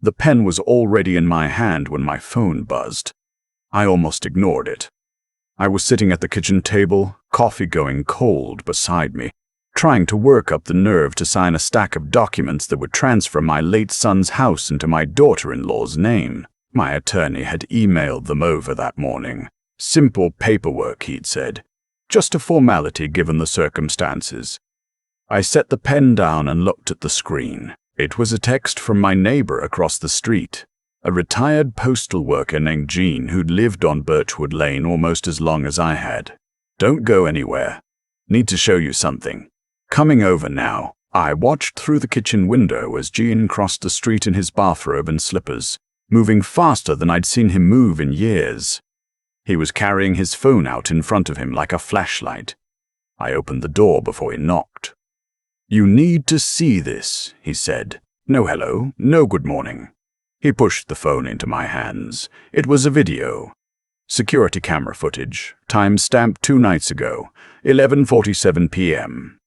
The pen was already in my hand when my phone buzzed. I almost ignored it. I was sitting at the kitchen table, coffee going cold beside me, trying to work up the nerve to sign a stack of documents that would transfer my late son's house into my daughter-in-law's name. My attorney had emailed them over that morning. Simple paperwork, he'd said. Just a formality given the circumstances. I set the pen down and looked at the screen. It was a text from my neighbor across the street, a retired postal worker named Jean who'd lived on Birchwood Lane almost as long as I had. Don't go anywhere. Need to show you something. Coming over now. I watched through the kitchen window as Jean crossed the street in his bathrobe and slippers, moving faster than I'd seen him move in years. He was carrying his phone out in front of him like a flashlight. I opened the door before he knocked. "You need to see this," he said. "No hello, no good morning." He pushed the phone into my hands. It was a video. Security camera footage, time-stamped 2 nights ago, 11:47 p.m.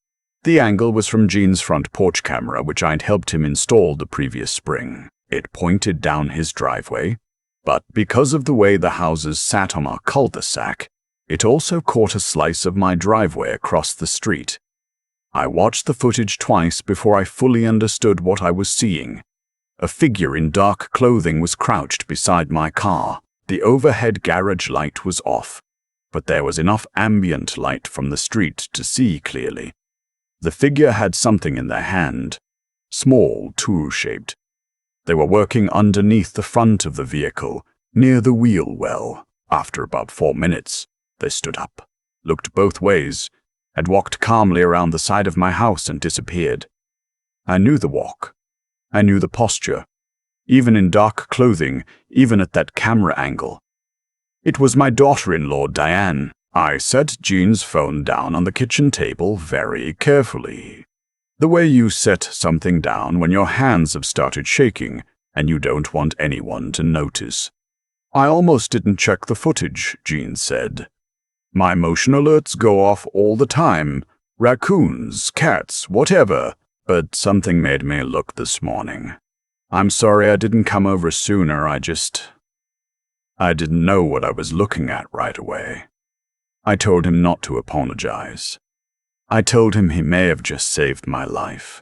The angle was from Jean's front porch camera, which I'd helped him install the previous spring. It pointed down his driveway, but because of the way the houses sat on our cul-de-sac, it also caught a slice of my driveway across the street. I watched the footage twice before I fully understood what I was seeing. A figure in dark clothing was crouched beside my car. The overhead garage light was off, but there was enough ambient light from the street to see clearly. The figure had something in their hand, small, tool-shaped. They were working underneath the front of the vehicle, near the wheel well. After about 4 minutes, they stood up, looked both ways, and walked calmly around the side of my house and disappeared. I knew the walk. I knew the posture. Even in dark clothing, even at that camera angle. It was my daughter-in-law, Diane. I set Jean's phone down on the kitchen table very carefully. The way you set something down when your hands have started shaking and you don't want anyone to notice. "I almost didn't check the footage," Jean said. "My motion alerts go off all the time. Raccoons, cats, whatever. But something made me look this morning. I'm sorry I didn't come over sooner. I didn't know what I was looking at right away." I told him not to apologize. I told him he may have just saved my life.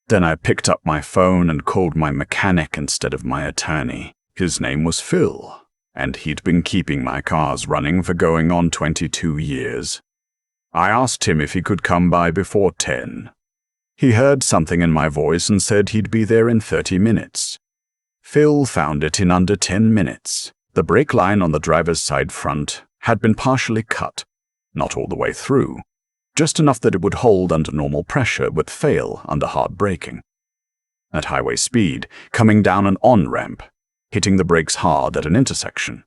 Then I picked up my phone and called my mechanic instead of my attorney. His name was Phil, and he'd been keeping my cars running for going on 22 years. I asked him if he could come by before 10. He heard something in my voice and said he'd be there in 30 minutes. Phil found it in under 10 minutes. The brake line on the driver's side front had been partially cut, not all the way through, just enough that it would hold under normal pressure but fail under hard braking. At highway speed, coming down an on-ramp, hitting the brakes hard at an intersection,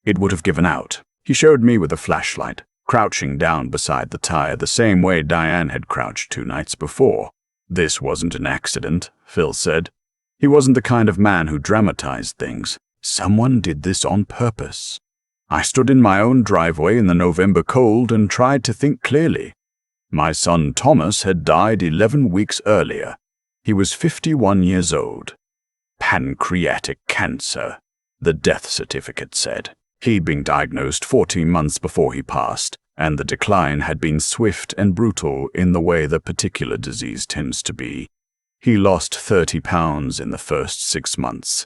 it would have given out. He showed me with a flashlight, crouching down beside the tire the same way Diane had crouched 2 nights before. "This wasn't an accident," Phil said. He wasn't the kind of man who dramatized things. Someone did this on purpose. I stood in my own driveway in the November cold and tried to think clearly. My son Thomas had died 11 weeks earlier. He was 51 years old. Pancreatic cancer, the death certificate said. He'd been diagnosed 14 months before he passed, and the decline had been swift and brutal in the way the particular disease tends to be. He lost 30 pounds in the first 6 months.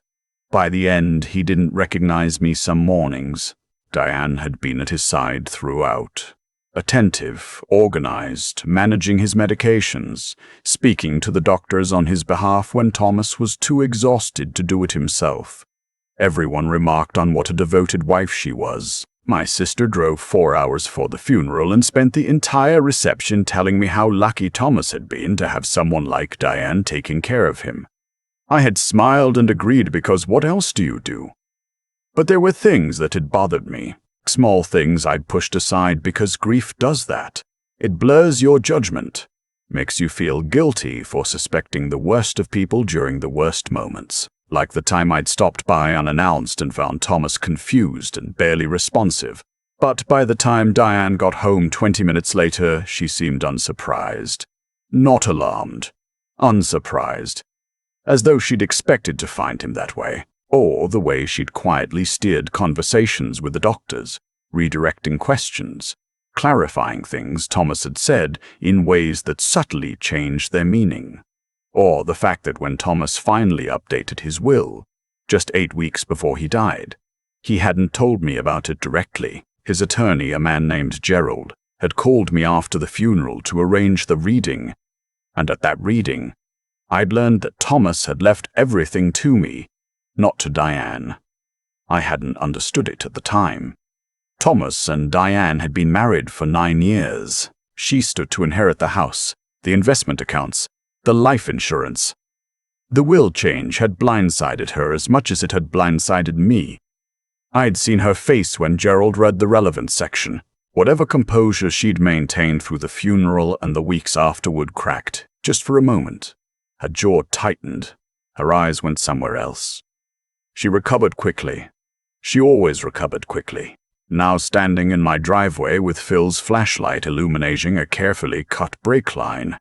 By the end, he didn't recognize me some mornings. Diane had been at his side throughout. Attentive, organized, managing his medications, speaking to the doctors on his behalf when Thomas was too exhausted to do it himself. Everyone remarked on what a devoted wife she was. My sister drove 4 hours for the funeral and spent the entire reception telling me how lucky Thomas had been to have someone like Diane taking care of him. I had smiled and agreed because what else do you do? But there were things that had bothered me. Small things I'd pushed aside because grief does that. It blurs your judgment, makes you feel guilty for suspecting the worst of people during the worst moments. Like the time I'd stopped by unannounced and found Thomas confused and barely responsive. But by the time Diane got home 20 minutes later, she seemed unsurprised. Not alarmed. Unsurprised. as though she'd expected to find him that way, or the way she'd quietly steered conversations with the doctors, redirecting questions, clarifying things Thomas had said in ways that subtly changed their meaning, or the fact that when Thomas finally updated his will, just 8 weeks before he died, he hadn't told me about it directly. His attorney, a man named Gerald, had called me after the funeral to arrange the reading, and at that reading, I'd learned that Thomas had left everything to me, not to Diane. I hadn't understood it at the time. Thomas and Diane had been married for 9 years. She stood to inherit the house, the investment accounts, the life insurance. The will change had blindsided her as much as it had blindsided me. I'd seen her face when Gerald read the relevant section. Whatever composure she'd maintained through the funeral and the weeks afterward cracked, just for a moment. Her jaw tightened. Her eyes went somewhere else. She recovered quickly. She always recovered quickly. Now standing in my driveway with Phil's flashlight illuminating a carefully cut brake line,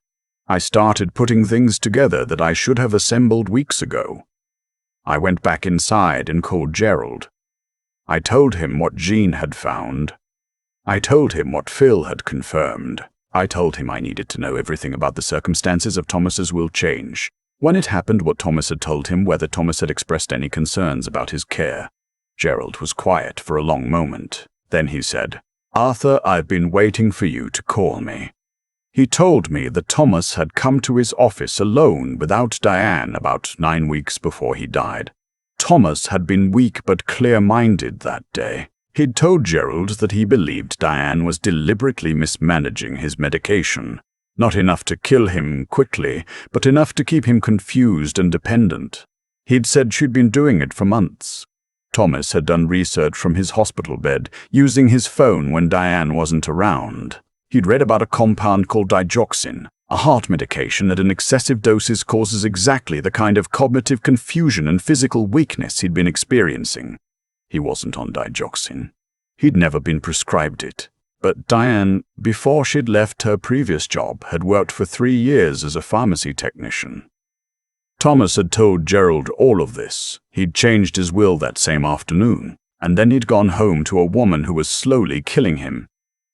I started putting things together that I should have assembled weeks ago. I went back inside and called Gerald. I told him what Jean had found. I told him what Phil had confirmed. I told him I needed to know everything about the circumstances of Thomas's will change. When it happened, what Thomas had told him, whether Thomas had expressed any concerns about his care. Gerald was quiet for a long moment. Then he said, "Arthur, I've been waiting for you to call me." He told me that Thomas had come to his office alone without Diane about 9 weeks before he died. Thomas had been weak but clear-minded that day. He'd told Gerald that he believed Diane was deliberately mismanaging his medication. Not enough to kill him quickly, but enough to keep him confused and dependent. He'd said she'd been doing it for months. Thomas had done research from his hospital bed, using his phone when Diane wasn't around. He'd read about a compound called digoxin, a heart medication that in excessive doses causes exactly the kind of cognitive confusion and physical weakness he'd been experiencing. He wasn't on digoxin. He'd never been prescribed it. But Diane, before she'd left her previous job, had worked for 3 years as a pharmacy technician. Thomas had told Gerald all of this. He'd changed his will that same afternoon, and then he'd gone home to a woman who was slowly killing him,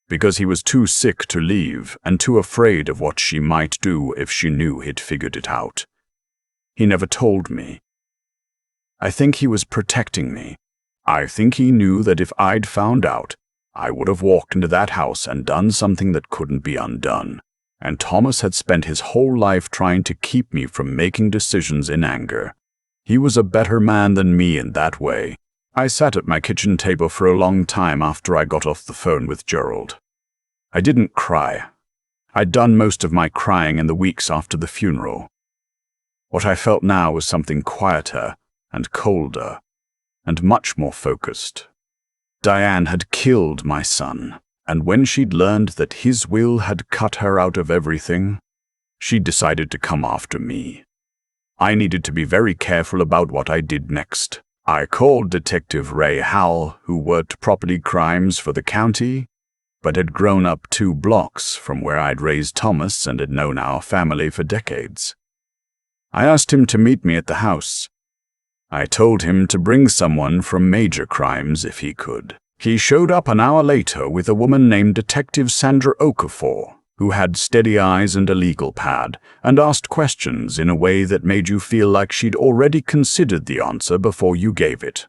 because he was too sick to leave and too afraid of what she might do if she knew he'd figured it out. He never told me. I think he was protecting me. I think he knew that if I'd found out, I would have walked into that house and done something that couldn't be undone. And Thomas had spent his whole life trying to keep me from making decisions in anger. He was a better man than me in that way. I sat at my kitchen table for a long time after I got off the phone with Gerald. I didn't cry. I'd done most of my crying in the weeks after the funeral. What I felt now was something quieter and colder and much more focused. Diane had killed my son, and when she'd learned that his will had cut her out of everything, she decided to come after me. I needed to be very careful about what I did next. I called Detective Ray Howell, who worked property crimes for the county, but had grown up 2 blocks from where I'd raised Thomas and had known our family for decades. I asked him to meet me at the house. I told him to bring someone from major crimes if he could. He showed up an hour later with a woman named Detective Sandra Okafor, who had steady eyes and a legal pad, and asked questions in a way that made you feel like she'd already considered the answer before you gave it.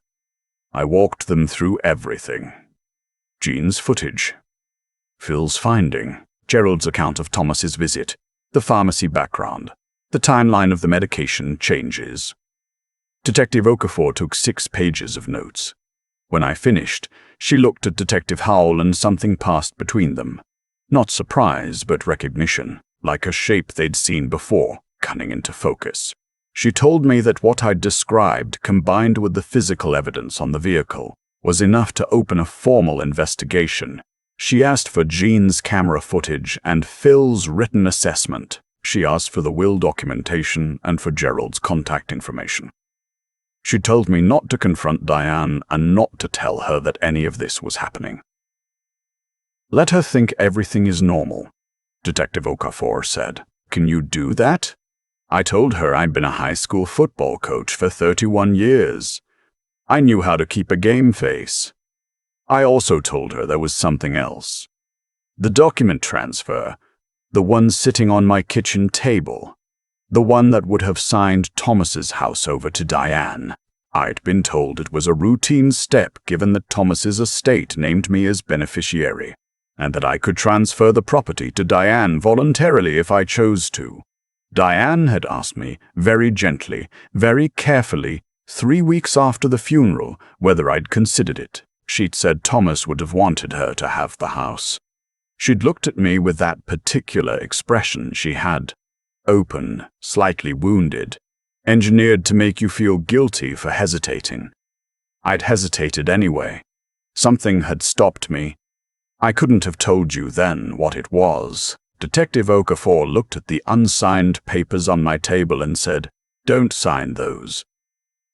I walked them through everything. Jean's footage, Phil's finding, Gerald's account of Thomas's visit, the pharmacy background, the timeline of the medication changes. Detective Okafor took 6 pages of notes. When I finished, she looked at Detective Howell and something passed between them. Not surprise, but recognition, like a shape they'd seen before, coming into focus. She told me that what I'd described, combined with the physical evidence on the vehicle, was enough to open a formal investigation. She asked for Jean's camera footage and Phil's written assessment. She asked for the will documentation and for Gerald's contact information. She told me not to confront Diane and not to tell her that any of this was happening. "Let her think everything is normal," Detective Okafor said. "Can you do that?" I told her I'd been a high school football coach for 31 years. I knew how to keep a game face. I also told her there was something else. The document transfer, the one sitting on my kitchen table, the one that would have signed Thomas's house over to Diane. I'd been told it was a routine step given that Thomas's estate named me as beneficiary, and that I could transfer the property to Diane voluntarily if I chose to. Diane had asked me, very gently, very carefully, 3 weeks after the funeral, whether I'd considered it. She'd said Thomas would have wanted her to have the house. She'd looked at me with that particular expression she had, open, slightly wounded, engineered to make you feel guilty for hesitating. I'd hesitated anyway. Something had stopped me. I couldn't have told you then what it was. Detective Okafor looked at the unsigned papers on my table and said, "Don't sign those."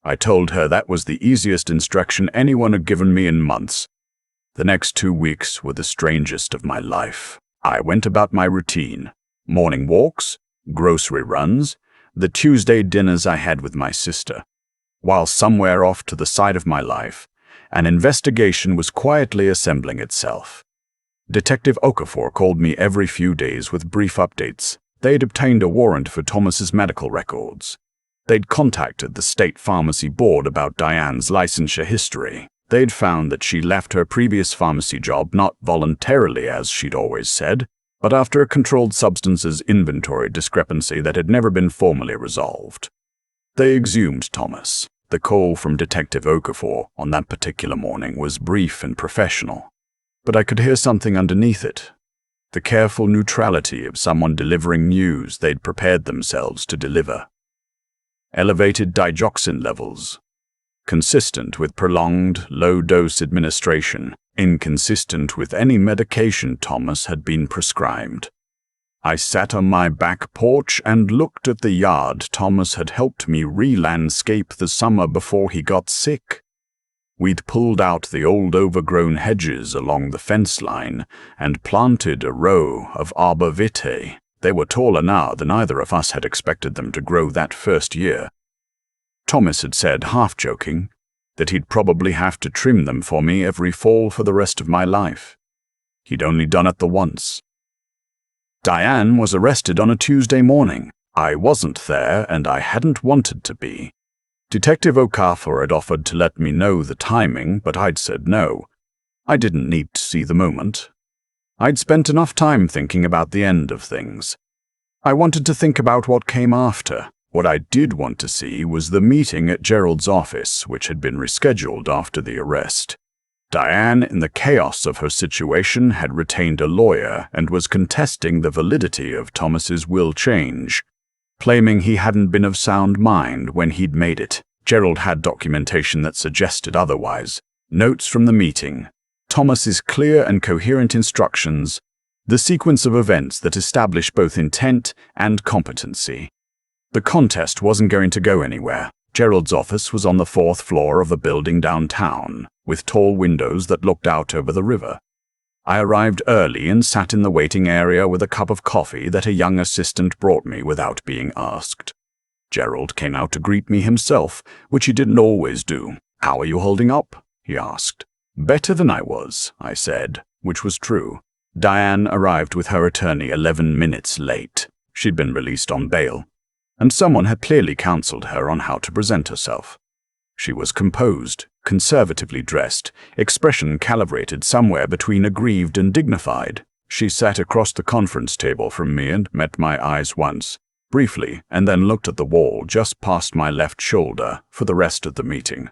I told her that was the easiest instruction anyone had given me in months. The next 2 weeks were the strangest of my life. I went about my routine. Morning walks, grocery runs, the Tuesday dinners I had with my sister. While somewhere off to the side of my life, an investigation was quietly assembling itself. Detective Okafor called me every few days with brief updates. They'd obtained a warrant for Thomas's medical records. They'd contacted the state pharmacy board about Diane's licensure history. They'd found that she left her previous pharmacy job not voluntarily, as she'd always said, but after a controlled substances inventory discrepancy that had never been formally resolved. They exhumed Thomas. The call from Detective Okafor on that particular morning was brief and professional, but I could hear something underneath it. The careful neutrality of someone delivering news they'd prepared themselves to deliver. Elevated digoxin levels, consistent with prolonged, low-dose administration, inconsistent with any medication Thomas had been prescribed. I sat on my back porch and looked at the yard Thomas had helped me re-landscape the summer before he got sick. We'd pulled out the old overgrown hedges along the fence line and planted a row of arbor vitae. They were taller now than either of us had expected them to grow that first year. Thomas had said, half-joking, that he'd probably have to trim them for me every fall for the rest of my life. He'd only done it the once. Diane was arrested on a Tuesday morning. I wasn't there, and I hadn't wanted to be. Detective Okafor had offered to let me know the timing, but I'd said no. I didn't need to see the moment. I'd spent enough time thinking about the end of things. I wanted to think about what came after. What I did want to see was the meeting at Gerald's office, which had been rescheduled after the arrest. Diane, in the chaos of her situation, had retained a lawyer and was contesting the validity of Thomas's will change, claiming he hadn't been of sound mind when he'd made it. Gerald had documentation that suggested otherwise. Notes from the meeting, Thomas's clear and coherent instructions, the sequence of events that established both intent and competency. The contest wasn't going to go anywhere. Gerald's office was on the 4th floor of a building downtown, with tall windows that looked out over the river. I arrived early and sat in the waiting area with a cup of coffee that a young assistant brought me without being asked. Gerald came out to greet me himself, which he didn't always do. "How are you holding up?" he asked. "Better than I was," I said, which was true. Diane arrived with her attorney 11 minutes late. She'd been released on bail, and someone had clearly counseled her on how to present herself. She was composed, conservatively dressed, expression calibrated somewhere between aggrieved and dignified. She sat across the conference table from me and met my eyes once, briefly, and then looked at the wall just past my left shoulder for the rest of the meeting.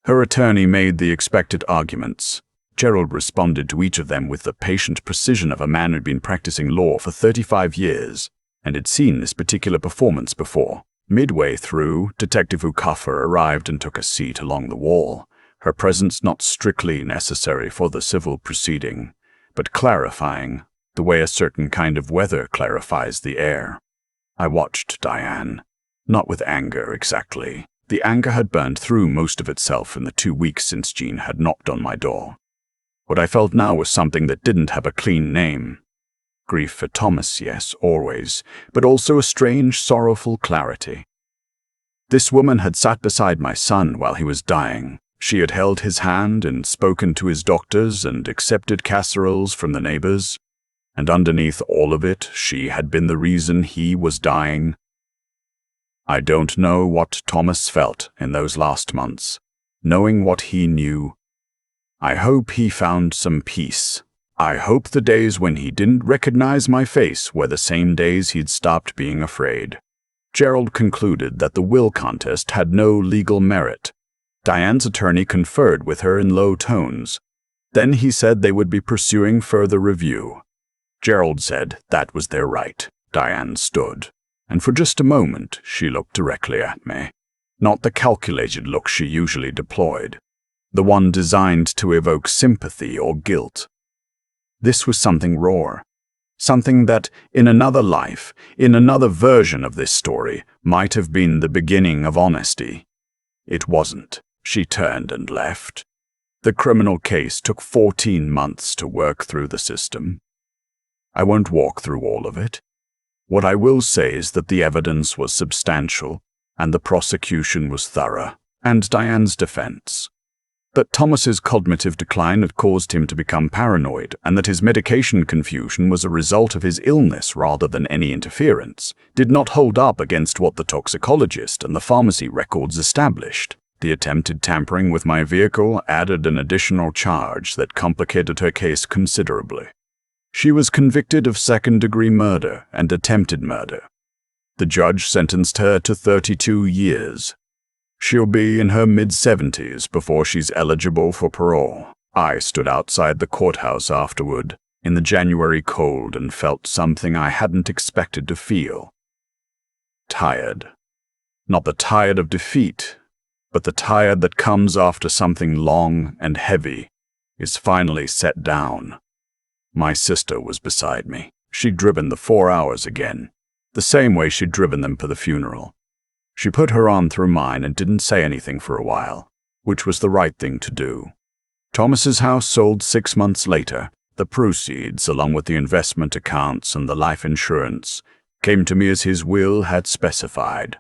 Her attorney made the expected arguments. Gerald responded to each of them with the patient precision of a man who'd been practicing law for 35 years and had seen this particular performance before. Midway through, Detective Okafor arrived and took a seat along the wall, her presence not strictly necessary for the civil proceeding, but clarifying, the way a certain kind of weather clarifies the air. I watched Diane, not with anger exactly. The anger had burned through most of itself in the 2 weeks since Jean had knocked on my door. What I felt now was something that didn't have a clean name. Grief for Thomas, yes, always, but also a strange, sorrowful clarity. This woman had sat beside my son while he was dying. She had held his hand and spoken to his doctors and accepted casseroles from the neighbors. And underneath all of it, she had been the reason he was dying. I don't know what Thomas felt in those last months, knowing what he knew. I hope he found some peace. I hope the days when he didn't recognize my face were the same days he'd stopped being afraid. Gerald concluded that the will contest had no legal merit. Diane's attorney conferred with her in low tones. Then he said they would be pursuing further review. Gerald said that was their right. Diane stood, and for just a moment she looked directly at me. Not the calculated look she usually deployed, the one designed to evoke sympathy or guilt. This was something raw, something that, in another life, in another version of this story, might have been the beginning of honesty. It wasn't. She turned and left. The criminal case took 14 months to work through the system. I won't walk through all of it. What I will say is that the evidence was substantial, and the prosecution was thorough, and Diane's defense. That Thomas's cognitive decline had caused him to become paranoid, and that his medication confusion was a result of his illness rather than any interference, did not hold up against what the toxicologist and the pharmacy records established. The attempted tampering with my vehicle added an additional charge that complicated her case considerably. She was convicted of second-degree murder and attempted murder. The judge sentenced her to 32 years. She'll be in her mid-70s before she's eligible for parole. I stood outside the courthouse afterward, in the January cold, and felt something I hadn't expected to feel. Tired. Not the tired of defeat, but the tired that comes after something long and heavy is finally set down. My sister was beside me. She'd driven the 4 hours again, the same way she'd driven them for the funeral. She put her arm through mine and didn't say anything for a while, which was the right thing to do. Thomas's house sold 6 months later. The proceeds, along with the investment accounts and the life insurance, came to me as his will had specified.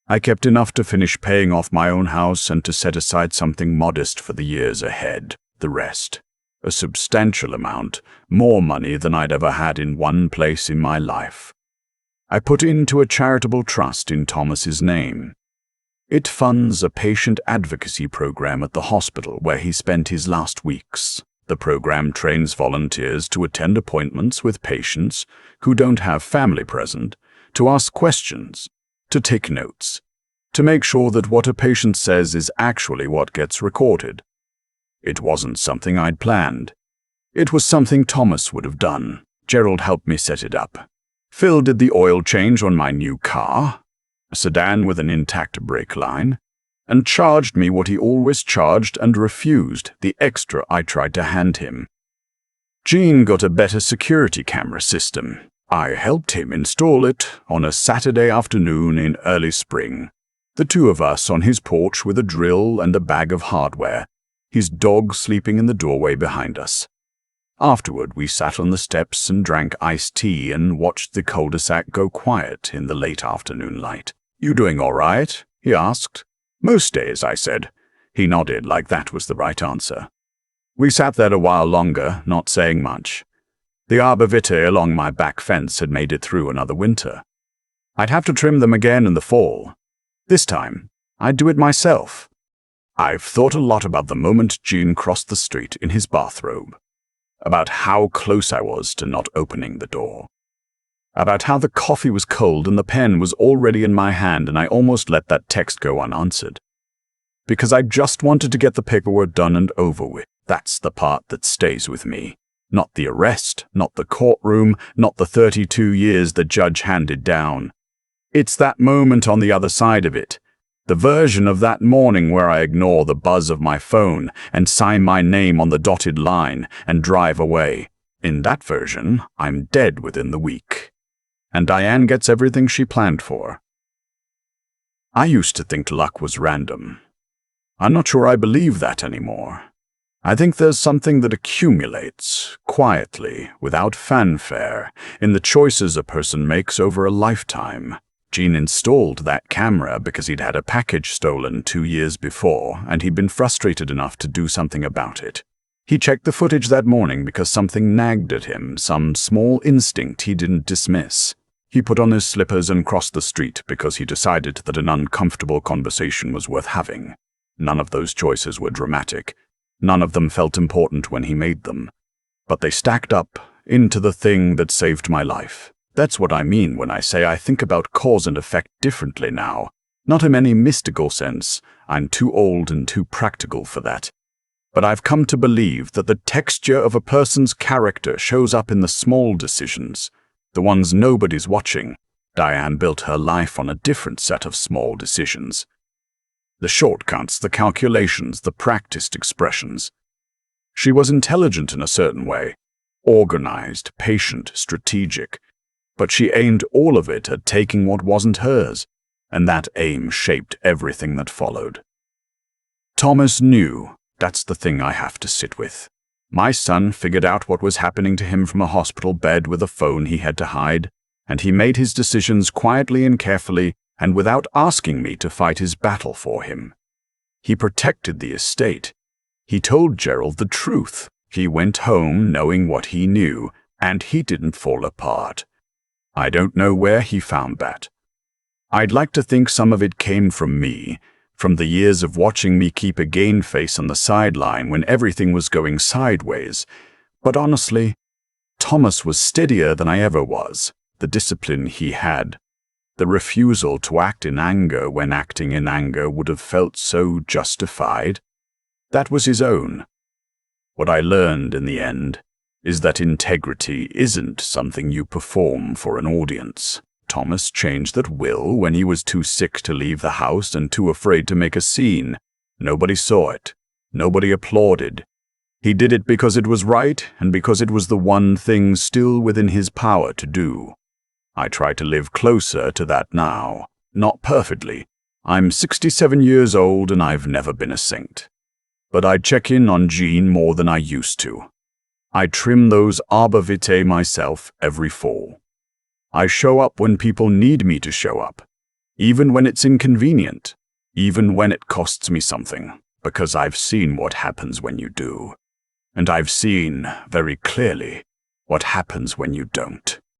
I kept enough to finish paying off my own house and to set aside something modest for the years ahead. The rest, a substantial amount, more money than I'd ever had in one place in my life, I put into a charitable trust in Thomas's name. It funds a patient advocacy program at the hospital where he spent his last weeks. The program trains volunteers to attend appointments with patients who don't have family present, to ask questions, to take notes, to make sure that what a patient says is actually what gets recorded. It wasn't something I'd planned. It was something Thomas would have done. Gerald helped me set it up. Phil did the oil change on my new car, a sedan with an intact brake line, and charged me what he always charged and refused, the extra I tried to hand him. Jean got a better security camera system. I helped him install it on a Saturday afternoon in early spring. The two of us on his porch with a drill and a bag of hardware, his dog sleeping in the doorway behind us. Afterward, we sat on the steps and drank iced tea and watched the cul-de-sac go quiet in the late afternoon light. "You doing all right?" he asked. "Most days," I said. He nodded like that was the right answer. We sat there a while longer, not saying much. The arbor vitae along my back fence had made it through another winter. I'd have to trim them again in the fall. This time, I'd do it myself. I've thought a lot about the moment Jean crossed the street in his bathrobe, about how close I was to not opening the door, about how the coffee was cold and the pen was already in my hand and I almost let that text go unanswered. Because I just wanted to get the paperwork done and over with. That's the part that stays with me. Not the arrest, not the courtroom, not the 32 years the judge handed down. It's that moment on the other side of it. The version of that morning where I ignore the buzz of my phone and sign my name on the dotted line and drive away. In that version, I'm dead within the week. And Diane gets everything she planned for. I used to think luck was random. I'm not sure I believe that anymore. I think there's something that accumulates, quietly, without fanfare, in the choices a person makes over a lifetime. Gene installed that camera because he'd had a package stolen 2 years before, and he'd been frustrated enough to do something about it. He checked the footage that morning because something nagged at him, some small instinct he didn't dismiss. He put on his slippers and crossed the street because he decided that an uncomfortable conversation was worth having. None of those choices were dramatic. None of them felt important when he made them. But they stacked up into the thing that saved my life. That's what I mean when I say I think about cause and effect differently now. Not in any mystical sense. I'm too old and too practical for that. But I've come to believe that the texture of a person's character shows up in the small decisions, the ones nobody's watching. Diane built her life on a different set of small decisions. The shortcuts, the calculations, the practiced expressions. She was intelligent in a certain way, organized, patient, strategic, but she aimed all of it at taking what wasn't hers, and that aim shaped everything that followed. Thomas knew. That's the thing I have to sit with. My son figured out what was happening to him from a hospital bed with a phone he had to hide, and he made his decisions quietly and carefully and without asking me to fight his battle for him. He protected the estate. He told Gerald the truth. He went home knowing what he knew, and he didn't fall apart. I don't know where he found that. I'd like to think some of it came from me, from the years of watching me keep a game face on the sideline when everything was going sideways. But honestly, Thomas was steadier than I ever was. The discipline he had, the refusal to act in anger when acting in anger would have felt so justified, that was his own. What I learned in the end is that integrity isn't something you perform for an audience. Thomas changed at will when he was too sick to leave the house and too afraid to make a scene. Nobody saw it. Nobody applauded. He did it because it was right and because it was the one thing still within his power to do. I try to live closer to that now. Not perfectly. I'm 67 years old and I've never been a saint. But I check in on Gene more than I used to. I trim those arbor vitae myself every fall. I show up when people need me to show up, even when it's inconvenient, even when it costs me something, because I've seen what happens when you do. And I've seen, very clearly, what happens when you don't.